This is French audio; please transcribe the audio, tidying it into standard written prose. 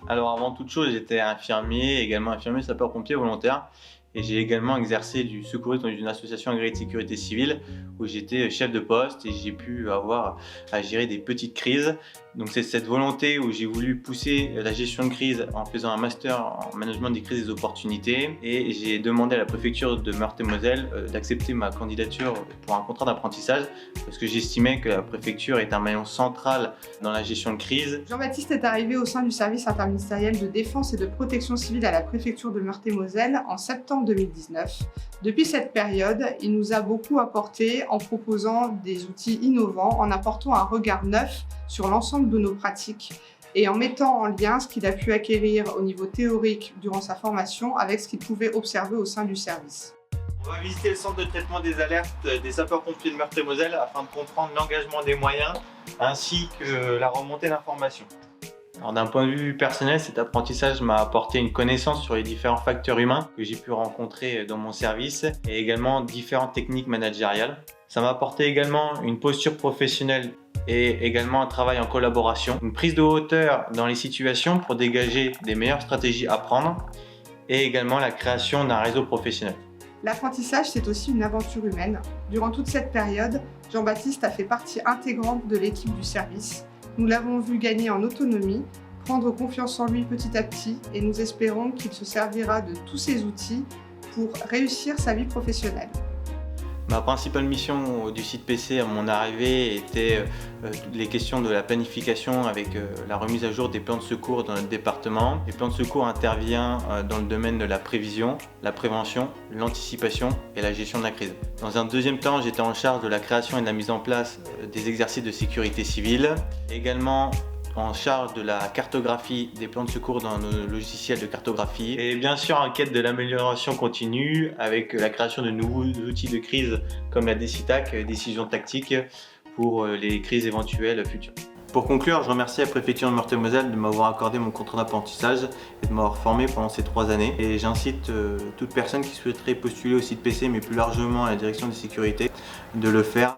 Alors avant toute chose, j'étais infirmier, également infirmier sapeur-pompier volontaire. Et j'ai également exercé du secourisme dans une association agréée de sécurité civile où j'étais chef de poste et j'ai pu avoir à gérer des petites crises. Donc c'est cette volonté où j'ai voulu pousser la gestion de crise en faisant un master en management des crises et des opportunités. Et j'ai demandé à la préfecture de Meurthe-et-Moselle d'accepter ma candidature pour un contrat d'apprentissage parce que j'estimais que la préfecture est un maillon central dans la gestion de crise. Jean-Baptiste est arrivé au sein du service interministériel de défense et de protection civile à la préfecture de Meurthe-et-Moselle en septembre 2019. Depuis cette période, il nous a beaucoup apporté en proposant des outils innovants, en apportant un regard neuf sur l'ensemble de nos pratiques et en mettant en lien ce qu'il a pu acquérir au niveau théorique durant sa formation avec ce qu'il pouvait observer au sein du service. On va visiter le centre de traitement des alertes des sapeurs-pompiers de Meurthe-et-Moselle afin de comprendre l'engagement des moyens ainsi que la remontée d'informations. Alors d'un point de vue personnel, cet apprentissage m'a apporté une connaissance sur les différents facteurs humains que j'ai pu rencontrer dans mon service et également différentes techniques managériales. Ça m'a apporté également une posture professionnelle et également un travail en collaboration, une prise de hauteur dans les situations pour dégager des meilleures stratégies à prendre et également la création d'un réseau professionnel. L'apprentissage, c'est aussi une aventure humaine. Durant toute cette période, Jean-Baptiste a fait partie intégrante de l'équipe du service. Nous l'avons vu gagner en autonomie, prendre confiance en lui petit à petit et nous espérons qu'il se servira de tous ces outils pour réussir sa vie professionnelle. Ma principale mission du site PC à mon arrivée était les questions de la planification avec la remise à jour des plans de secours dans notre département. Les plans de secours interviennent dans le domaine de la prévision, la prévention, l'anticipation et la gestion de la crise. Dans un deuxième temps, j'étais en charge de la création et de la mise en place des exercices de sécurité civile, également en charge de la cartographie des plans de secours dans nos logiciels de cartographie et bien sûr en quête de l'amélioration continue avec la création de nouveaux outils de crise comme la DECITAC, décision tactique pour les crises éventuelles futures. Pour conclure, je remercie la préfecture de Meurthe-et-Moselle de m'avoir accordé mon contrat d'apprentissage et de m'avoir formé pendant ces 3 années. Et j'incite toute personne qui souhaiterait postuler au site PC mais plus largement à la direction des sécurités de le faire.